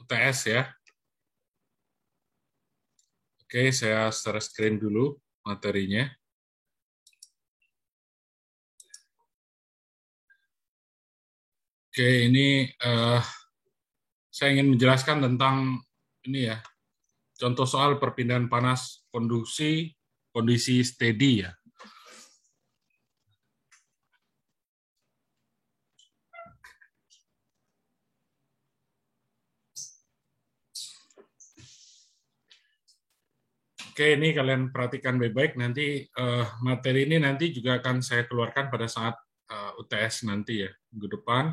UTS ya. Oke, saya share screen dulu materinya. Oke, ini saya ingin menjelaskan tentang ini ya, contoh soal perpindahan panas kondisi steady ya. Oke, ini kalian perhatikan baik-baik. Nanti materi ini nanti juga akan saya keluarkan pada saat UTS nanti ya, minggu depan.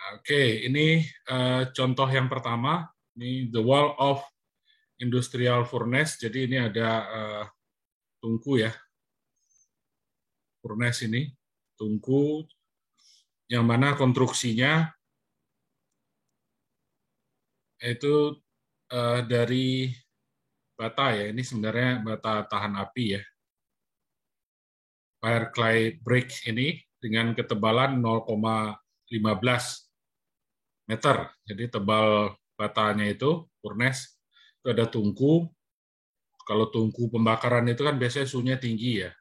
Oke, ini contoh yang pertama. Ini the wall of industrial furnace. Jadi ini ada tungku ya, furnace ini, tungku yang mana konstruksinya itu dari bata ya. Ini sebenarnya bata tahan api ya. Fire clay brick ini dengan ketebalan 0,15 meter. Jadi tebal batanya itu, furnace, itu ada tungku. Kalau tungku pembakaran itu kan biasanya suhunya tinggi ya.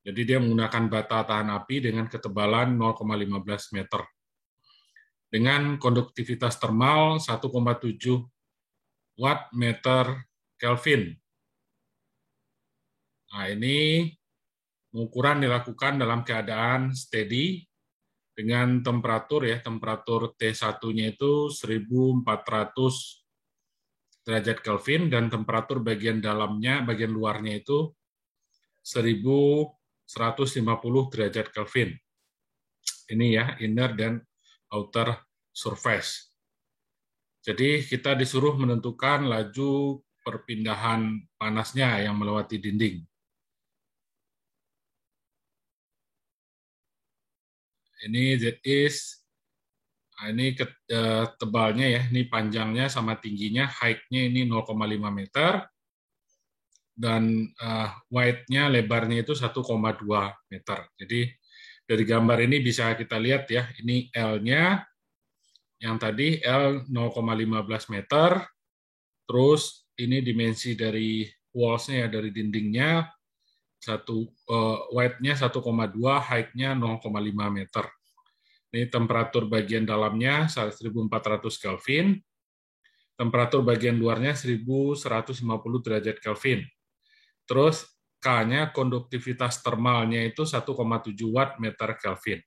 Jadi dia menggunakan bata tahan api dengan ketebalan 0,15 meter. Dengan konduktivitas termal 1,7 watt meter Kelvin. Nah, ini pengukuran dilakukan dalam keadaan steady dengan temperatur ya, temperatur T1-nya itu 1400 derajat Kelvin dan temperatur bagian dalamnya, bagian luarnya itu 1150 derajat Kelvin. Ini ya, inner dan outer surface. Jadi kita disuruh menentukan laju perpindahan panasnya yang melewati dinding. Ini Z is, ini tebalnya ya, ini panjangnya sama tingginya, height-nya ini 0,5 meter, dan width-nya, lebarnya itu 1,2 meter. Jadi dari gambar ini bisa kita lihat ya, ini L-nya, yang tadi L 0,15 meter, terus ini dimensi dari walls-nya ya, dari dindingnya, width-nya 1,2, height-nya 0,5 meter. Ini temperatur bagian dalamnya 1400 Kelvin, temperatur bagian luarnya 1150 derajat Kelvin. Terus K-nya, konduktivitas termalnya itu 1,7 watt meter Kelvin.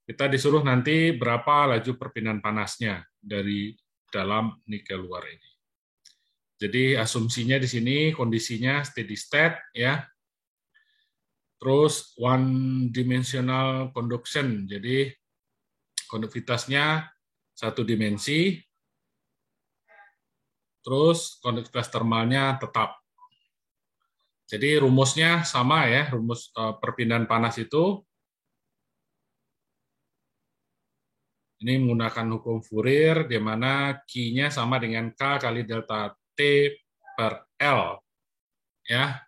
Kita disuruh nanti berapa laju perpindahan panasnya dari dalam ini ke luar ini. Jadi asumsinya di sini kondisinya steady state ya. Terus one dimensional conduction. Jadi konduktivitasnya satu dimensi. Terus konduktivitas termalnya tetap. Jadi rumusnya sama ya, rumus perpindahan panas itu ini menggunakan hukum Fourier, di mana Q-nya sama dengan K kali delta T per L. Ya,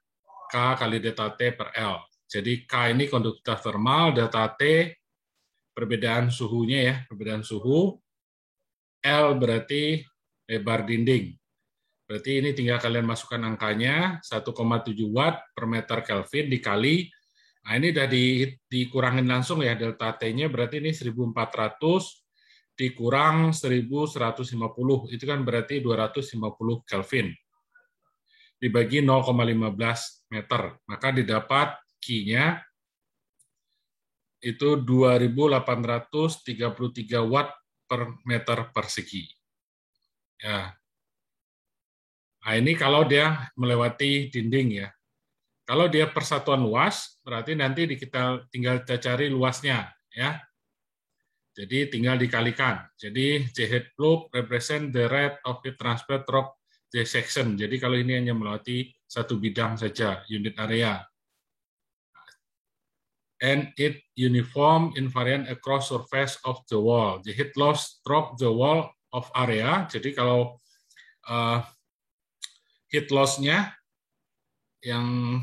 K kali delta T per L. Jadi K ini konduktivitas termal, delta T perbedaan suhunya ya, perbedaan suhu. L berarti lebar dinding. Berarti ini tinggal kalian masukkan angkanya, 1,7 watt per meter Kelvin dikali. Nah, ini udah dikurangin langsung ya, delta T-nya berarti ini 1400 dikurang 1150, itu kan berarti 250 Kelvin. Dibagi 0,15 meter, maka didapat Q-nya itu 2833 watt per meter persegi. Ya. Nah, ini kalau dia melewati dinding ya. Kalau dia persatuan luas, berarti nanti kita tinggal cari luasnya ya. Jadi tinggal dikalikan. Jadi J head loop represent the rate of heat transfer through J section. Jadi kalau ini hanya melewati satu bidang saja, unit area. And it uniform invariant across surface of the wall. The heat loss through the wall of area. Jadi kalau heat loss-nya yang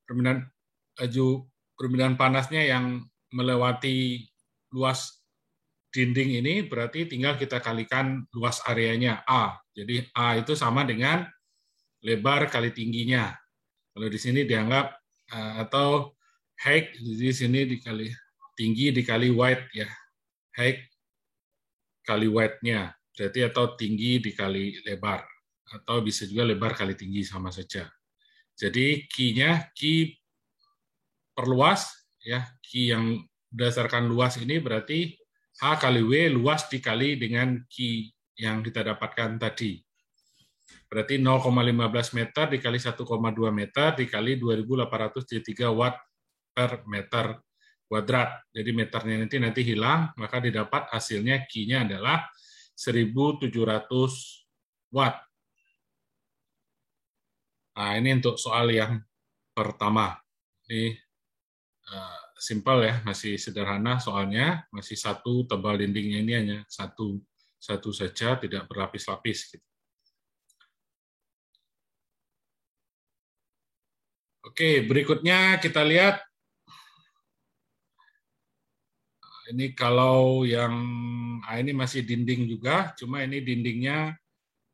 permintaan panasnya yang melewati luas dinding ini berarti tinggal kita kalikan luas areanya A. Jadi A itu sama dengan lebar kali tingginya. Kalau di sini dianggap atau height di sini dikali tinggi dikali wide ya. Height kali wide-nya. Berarti atau tinggi dikali lebar atau bisa juga lebar kali tinggi sama saja. Jadi key-nya key perluas ya, key yang berdasarkan luas ini berarti H kali W luas dikali dengan Q yang kita dapatkan tadi. Berarti 0,15 meter dikali 1,2 meter dikali 2.803 watt per meter kuadrat. Jadi meternya nanti hilang, maka didapat hasilnya Q-nya adalah 1.700 watt. Nah, ini untuk soal yang pertama. Ini simple ya, masih sederhana soalnya, masih satu, tebal dindingnya ini hanya satu saja, tidak berlapis-lapis. Gitu. Oke, berikutnya kita lihat, ini kalau yang ini masih dinding juga, cuma ini dindingnya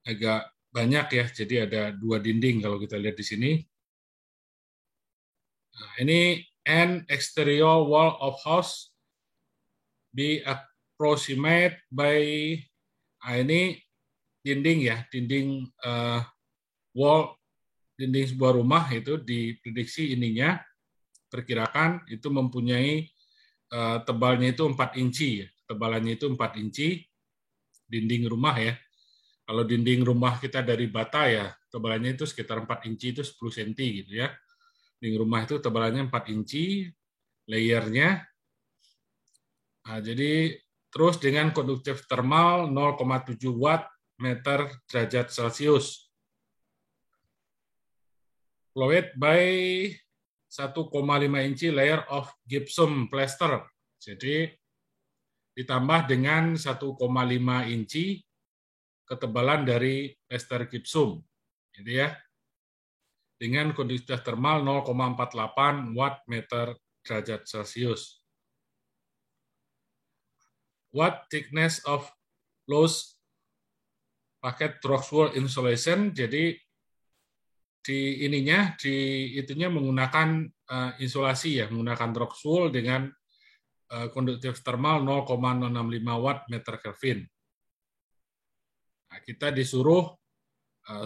agak banyak ya, jadi ada 2 dinding kalau kita lihat di sini. Nah, ini an exterior wall of house be approximate by ini dinding ya, dinding wall dinding sebuah rumah itu diprediksi ininya perkirakan itu mempunyai tebalnya itu 4 inci, tebalannya itu 4 inci dinding rumah ya. Kalau dinding rumah kita dari bata ya, tebalannya itu sekitar 4 inci itu 10 cm gitu ya. Dinding rumah itu tebalannya 4 inci, layernya. Nah, jadi terus dengan konduktif thermal 0,7 watt meter derajat Celcius. Flowed by 1,5 inci layer of gypsum plaster. Jadi ditambah dengan 1,5 inci ketebalan dari plaster gypsum. Gitu ya. Dengan konduktivitas thermal 0,48 watt meter derajat Celcius. What thickness of loose paket Roxwool insulation? Jadi di ininya itunya menggunakan insulasi ya, menggunakan Roxwool dengan konduktif thermal 0,065 watt meter Kelvin. Nah, kita disuruh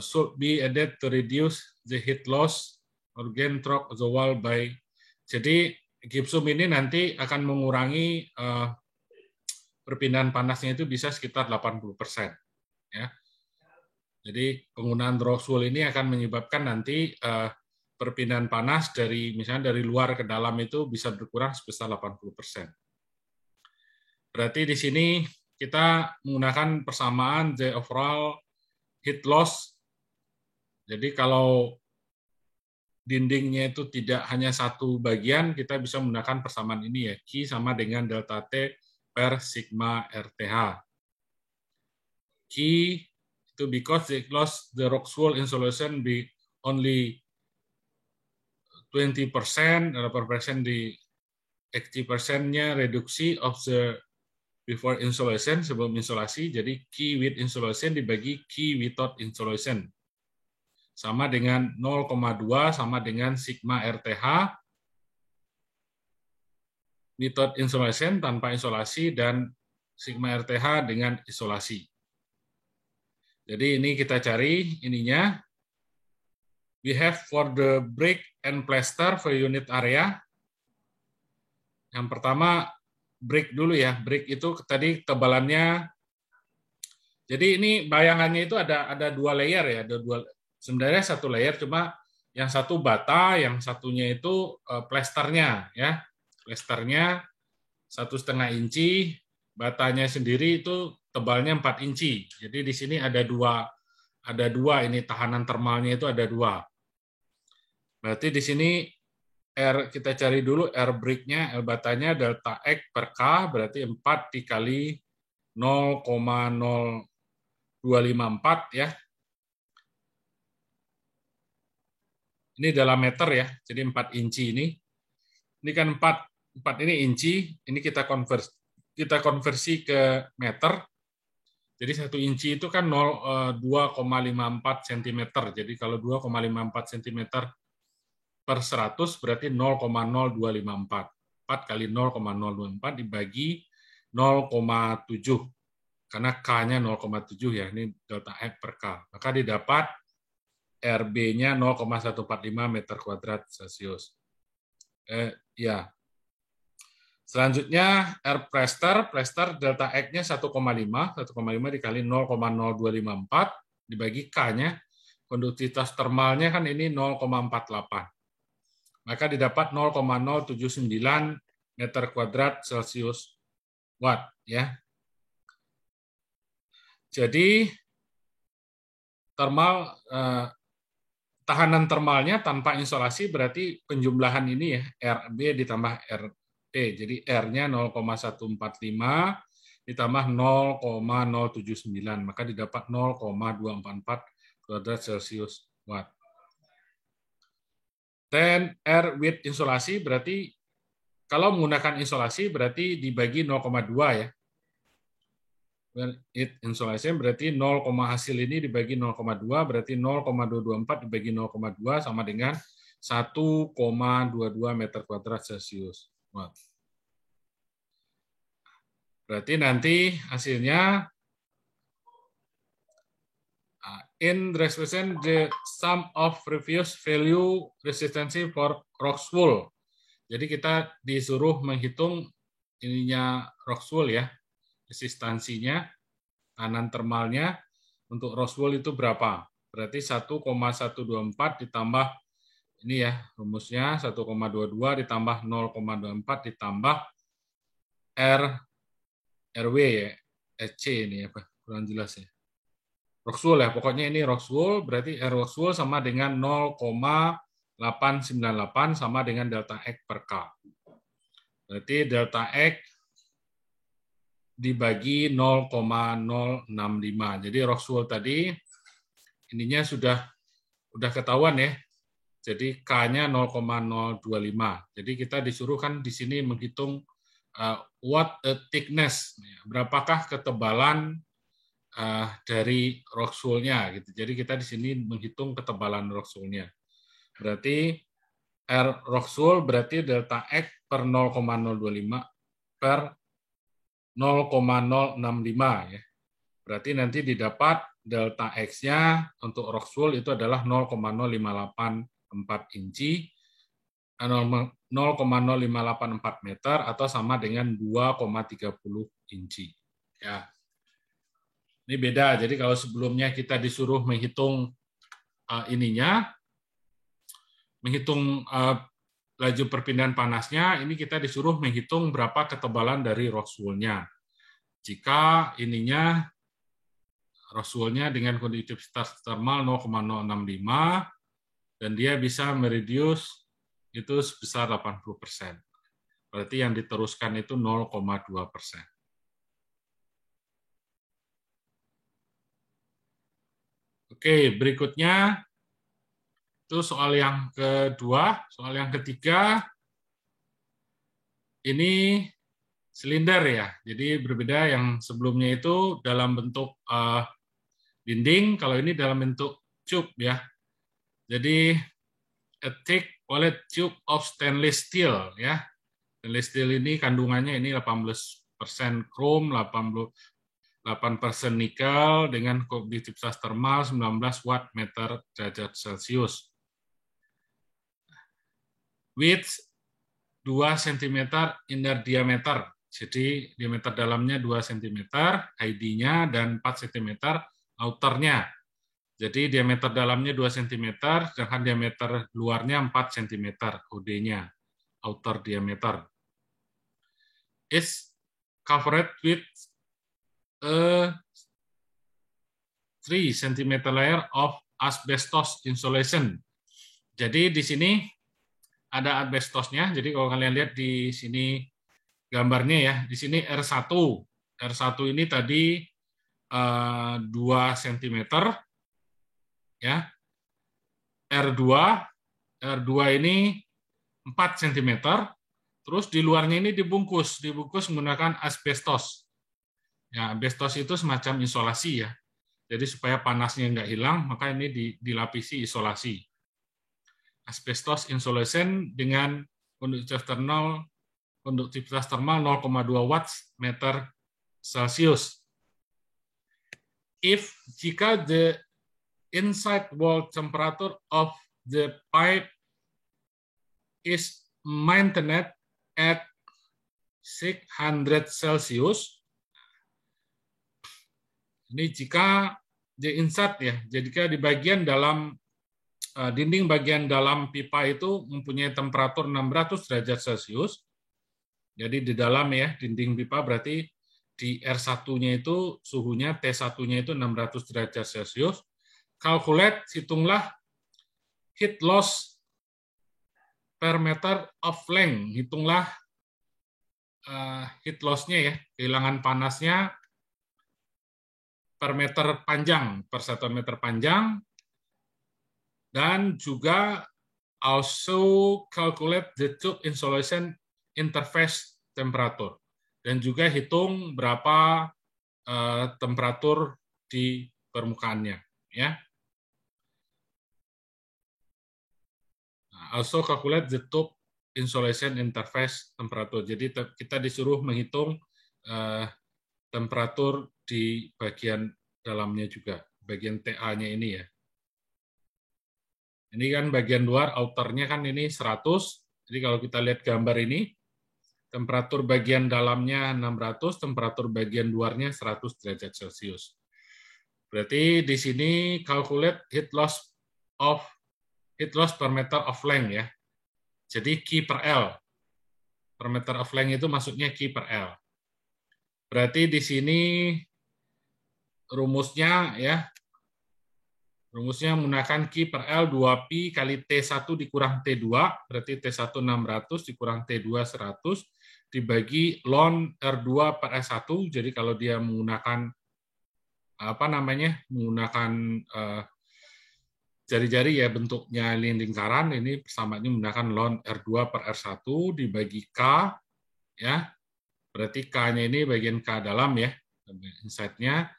should be added to reduce the heat loss or gain through the wall by. Jadi gypsum ini nanti akan mengurangi perpindahan panasnya itu bisa sekitar 80%. Ya. Jadi penggunaan Roxwool ini akan menyebabkan nanti perpindahan panas dari misalnya dari luar ke dalam itu bisa berkurang sebesar 80%. Berarti di sini kita menggunakan persamaan the overall heat loss. Jadi kalau dindingnya itu tidak hanya satu bagian, kita bisa menggunakan persamaan ini ya, Q sama dengan delta T per sigma RTH. Q itu because the Roxwool insulation be only 20%, 80% di 80%-nya reduksi of the before insulation, sebelum insulasi, jadi Q with insulation dibagi Q without insulation. Sama dengan 0,2 sama dengan sigma RTH without insulation tanpa isolasi dan sigma RTH dengan isolasi. Jadi ini kita cari ininya. We have for the brick and plaster for unit area. Yang pertama brick dulu ya. Brick itu tadi tebalannya. Jadi ini bayangannya itu ada 2 layer ya. Ada 2. Sebenarnya 1 layer, cuma yang satu bata, yang satunya itu plasternya ya. Plasternya 1,5 inci, batanya sendiri itu tebalnya 4 inci. Jadi di sini ada dua ini tahanan termalnya itu ada 2. Berarti di sini R kita cari dulu R brick-nya, L batanya delta X per K berarti 4 dikali 0,0254 ya. Ini dalam meter ya, jadi 4 inci ini. Ini kan 4 ini inci, ini kita konversi ke meter. Jadi 1 inci itu kan 2,54 cm. Jadi kalau 2,54 cm per 100 berarti 0,0254. 4 kali 0,024 dibagi 0,7. Karena K-nya 0,7 ya, ini delta F per K. Maka didapat RB-nya 0,145 meter kuadrat Celcius. Ya. Selanjutnya R pressure delta X-nya 1,5 dikali 0,0254 dibagi K-nya, konduktivitas termalnya kan ini 0,48. Maka didapat 0,079 meter kuadrat Celcius watt ya. Jadi tahanan termalnya tanpa insolasi berarti penjumlahan ini ya, RB ditambah RP. Jadi R-nya 0,145 ditambah 0,079, maka didapat 0,244 kuadrat Celcius watt. Dan R with insolasi berarti kalau menggunakan insolasi berarti dibagi 0,2 ya. Insolasi berarti 0, hasil ini dibagi 0,2 berarti 0,224 dibagi 0,2 sama dengan 1,22 meter kuadrat Celcius. Berarti nanti hasilnya in representation the sum of previous value resistance for Roxwool. Jadi kita disuruh menghitung ininya Roxwool ya, resistansinya, tahanan termalnya untuk Roxwool itu berapa? Berarti 1,124 ditambah ini ya, rumusnya 1,22 ditambah 0,24 ditambah RW ya, SC ini apa? Kurang jelas ya. Roxwool ya, pokoknya ini Roxwool, berarti R Roxwool sama dengan 0,898 sama dengan delta X per K. Berarti delta X dibagi 0,065. Jadi Roxwool tadi ininya sudah ketahuan ya. Jadi K-nya 0,025. Jadi kita disuruh kan di sini menghitung what a thickness, berapakah ketebalan dari Roxwool-nya gitu. Jadi kita di sini menghitung ketebalan Roxwool-nya. Berarti R Roxwool berarti delta X per 0,025 per 0,065 ya. Berarti nanti didapat delta X-nya untuk Roxwool itu adalah 0,0584 inci, 0,0584 meter atau sama dengan 2,30 inci. Ya. Ini beda. Jadi kalau sebelumnya kita disuruh menghitung menghitung laju perpindahan panasnya, ini kita disuruh menghitung berapa ketebalan dari Roxwool-nya. Jika ininya Roxwool-nya dengan konduktivitas termal 0,065 dan dia bisa mereduce itu sebesar 80%. Berarti yang diteruskan itu 0,2%. Oke, berikutnya itu soal yang kedua. Soal yang ketiga, ini silinder ya. Jadi berbeda, yang sebelumnya itu dalam bentuk dinding, kalau ini dalam bentuk tube ya. Jadi a thick wallet tube of stainless steel ya. Stainless steel ini kandungannya ini 18% krom, 8% nikel dengan konduktivitas termal 19 watt meter derajat Celcius. Width 2 cm inner diameter. Jadi diameter dalamnya 2 cm, ID-nya dan 4 cm outernya. Jadi diameter dalamnya 2 cm, sedangkan diameter luarnya 4 cm, OD-nya, outer diameter. Is covered with a 3 cm layer of asbestos insulation. Jadi di sini ada asbestosnya. Jadi kalau kalian lihat di sini gambarnya ya, di sini R1. R1 ini tadi 2 cm ya. R2 R2 ini 4 cm, terus di luarnya ini dibungkus menggunakan asbestos. Ya, asbestos itu semacam isolasi ya. Jadi supaya panasnya nggak hilang, maka ini dilapisi isolasi. Asbestos insulation dengan konduktivitas thermal 0,2 watts meter Celsius. Jika the inside wall temperature of the pipe is maintained at 600 Celsius, ini jika the inside ya, jika di bagian dalam dinding bagian dalam pipa itu mempunyai temperatur 600 derajat Celcius, jadi di dalam ya dinding pipa berarti di R1-nya itu suhunya T1-nya itu 600 derajat Celcius. Calculate, hitunglah heat loss per meter of length, hitunglah heat loss-nya ya, kehilangan panasnya per meter panjang, per 1 meter panjang, dan juga also calculate the tube insulation interface temperature, dan juga hitung berapa temperatur di permukaannya ya. Also calculate the tube insulation interface temperature. Jadi kita disuruh menghitung temperatur di bagian dalamnya juga, bagian TA-nya ini ya. Ini kan bagian luar, outernya kan ini 100. Jadi kalau kita lihat gambar ini, temperatur bagian dalamnya 600, temperatur bagian luarnya 100 derajat Celcius. Berarti di sini calculate heat loss per meter of length ya. Jadi Q per L. Per meter of length itu maksudnya Q per L. Berarti di sini rumusnya ya, rumusnya menggunakan Q per L 2Pi kali T1 dikurang T2, berarti T1 600 dikurang T2 100, dibagi ln R2 per S1, jadi kalau dia menggunakan menggunakan jari-jari ya bentuknya lingkaran, ini persamaannya menggunakan ln R2 per R1 dibagi K, ya, berarti K-nya ini bagian K dalam ya, inside-nya,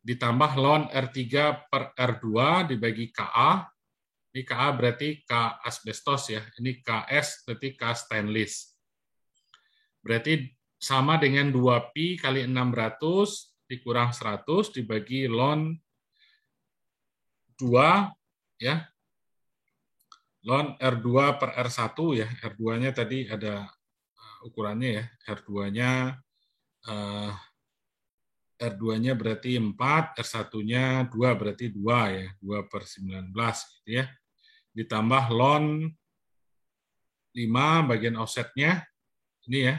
ditambah ln R3 per R2 dibagi KA. Ini KA berarti K asbestos ya. Ini KS berarti K stainless. Berarti sama dengan 2Pi kali 600 dikurang 100 dibagi ln 2 ya. Ln R2 per R1 ya. R2-nya tadi ada ukurannya ya. R2-nya R2-nya berarti 4, R1-nya 2, berarti 2 ya, 2 per 19 gitu ya. Ditambah ln 5 bagian offsetnya, ini ya,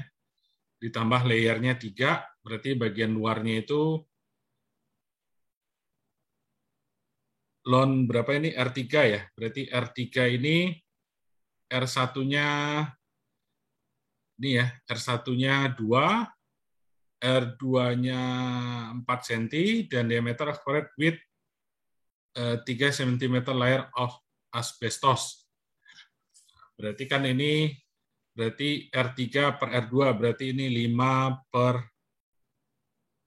ditambah layernya 3, berarti bagian luarnya itu ln berapa ini? R3 ya, berarti R3 ini R1-nya ini ya, R1-nya 2, R2-nya 4 cm, dan diameter covered with 3 cm layer of asbestos. Berarti kan ini berarti R3 per R2, berarti ini 5 per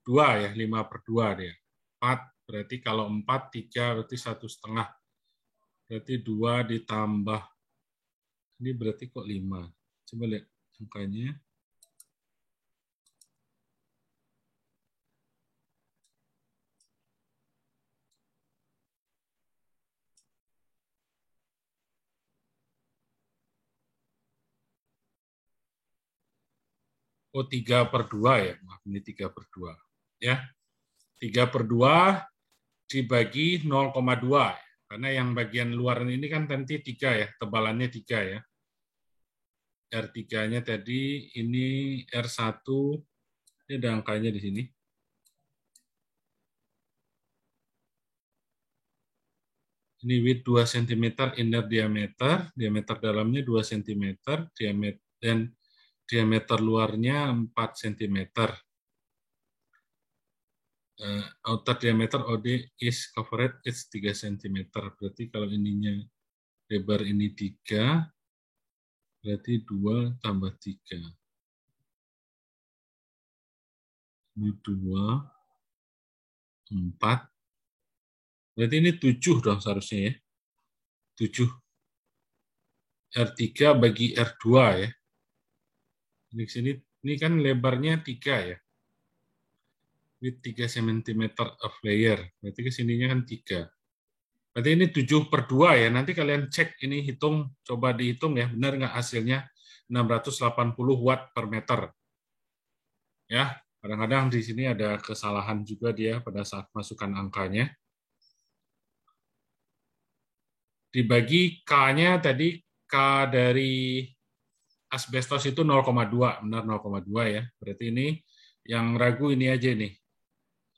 2 ya, 5 per 2 dia. 4, berarti kalau 4, 3, berarti 1,5. Berarti 2 ditambah, ini berarti kok 5. Coba lihat angkanya. Oh, 3 per 2 ya, maaf, ini 3 per 2. Ya, 3 per 2 dibagi 0,2. Karena yang bagian luar ini kan nanti 3 ya, tebalannya 3 ya. R3-nya tadi, ini R1, ini ada angkanya di sini. Ini width 2 cm, inner diameter dalamnya 2 cm, dan diameter luarnya 4 cm. Outer diameter OD is covered is 3 cm. Berarti kalau ininya lebar ini 3, berarti 2 tambah 3. Ini 2, 4. Berarti ini 7 dong seharusnya ya. 7. R3 bagi R2 ya. Di sini ini kan lebarnya 3 ya. With 3 cm of layer. Berarti ke sininya kan 3. Berarti ini 7/2 ya. Nanti kalian cek ini hitung, coba dihitung ya. Benar nggak hasilnya 680 watt per meter. Ya, kadang-kadang di sini ada kesalahan juga dia pada saat masukkan angkanya. Dibagi K-nya tadi, K dari asbestos itu 0,2, benar 0,2 ya. Berarti ini yang ragu ini aja nih.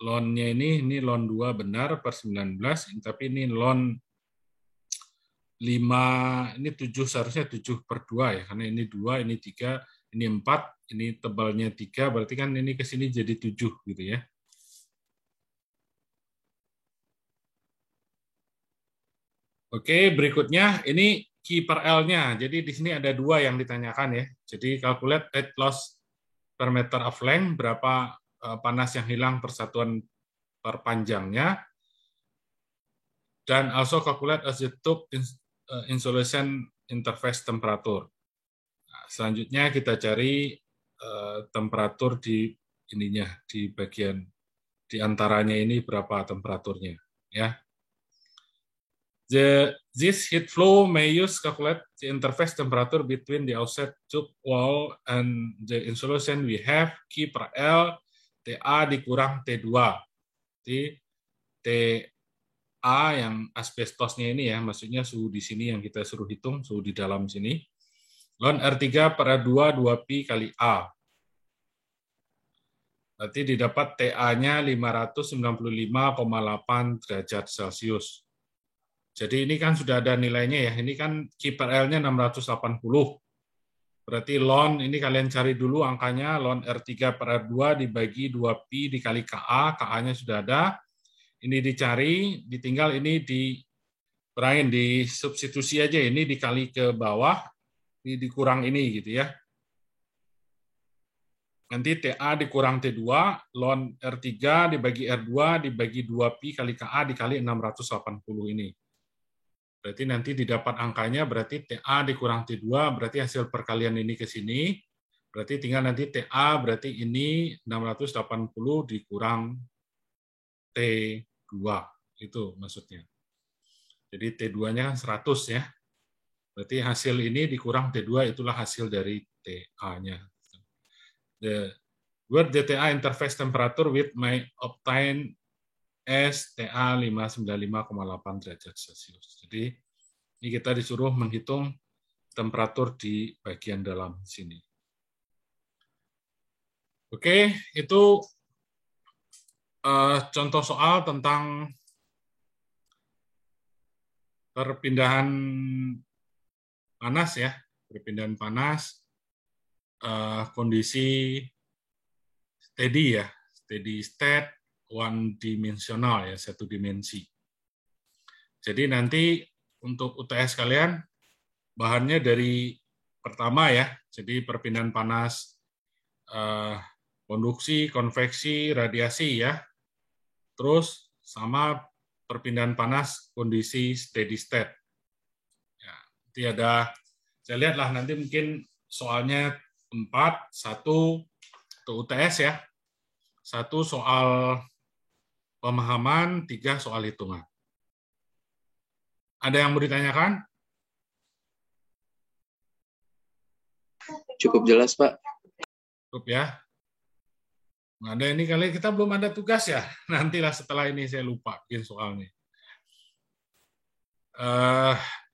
Lon-nya ini lon 2 benar per 19, tapi ini lon 5, ini 7 seharusnya 7/2 ya, karena ini 2, ini 3, ini 4, ini tebalnya 3, berarti kan ini ke sini jadi 7 gitu ya. Oke, berikutnya ini Q per L-nya. Jadi di sini ada 2 yang ditanyakan ya. Jadi calculate heat loss per meter of length, berapa panas yang hilang per satuan per panjangnya, dan also calculate azimuth insulation interface temperature. Nah, selanjutnya kita cari temperatur di ininya, di bagian di antaranya ini berapa temperaturnya ya. This heat flow may use calculate the interface temperature between the outset tube wall and the insulation we have Q per L TA dikurang T2. Jadi TA yang asbestosnya ini ya, maksudnya suhu di sini yang kita suruh hitung, suhu di dalam sini. Ln R3 per R2 2pi kali A. Berarti didapat TA-nya 595,8 derajat Celcius. Jadi ini kan sudah ada nilainya ya. Ini kan Q per L-nya 680. Berarti ln ini kalian cari dulu angkanya, ln R3 per R2 dibagi 2pi dikali KA, KA-nya sudah ada. Ini dicari, ditinggal ini dikurangin, disubstitusi aja, ini dikali ke bawah, ini dikurang ini gitu ya. Nanti TA dikurang T2, ln R3 dibagi R2 dibagi 2pi kali KA dikali 680 ini. Berarti nanti didapat angkanya, berarti TA dikurang T2, berarti hasil perkalian ini ke sini. Berarti tinggal nanti TA, berarti ini 680 dikurang T2. Itu maksudnya. Jadi T2-nya kan 100 ya. Berarti hasil ini dikurang T2, itulah hasil dari TA-nya. The word DTA interface temperature with my obtained STA 595,8 derajat Celcius. Jadi ini kita disuruh menghitung temperatur di bagian dalam sini. Oke, itu contoh soal tentang perpindahan panas ya, perpindahan panas, kondisi steady ya, steady state, one dimensional ya, satu dimensi. Jadi nanti untuk UTS kalian bahannya dari pertama ya, jadi perpindahan panas, konduksi, konveksi, radiasi ya, terus sama perpindahan panas kondisi steady state. Ya, nanti ada, saya lihatlah nanti mungkin soalnya 4, 1 untuk UTS ya, 1 soal pemahaman, 3 soal hitungan. Ada yang mau ditanyakan? Cukup jelas, Pak. Cukup ya. Nggak ada ini kali kita belum ada tugas ya. Nantilah setelah ini saya lupa bikin soalnya.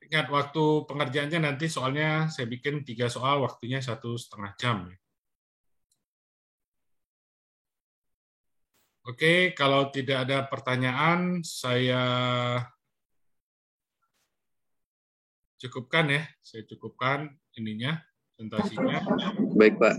Ingat waktu pengerjaannya nanti soalnya saya bikin 3 soal, waktunya 1,5 jam. Oke, kalau tidak ada pertanyaan, saya cukupkan ya. Saya cukupkan ininya, presentasinya. Baik, Pak.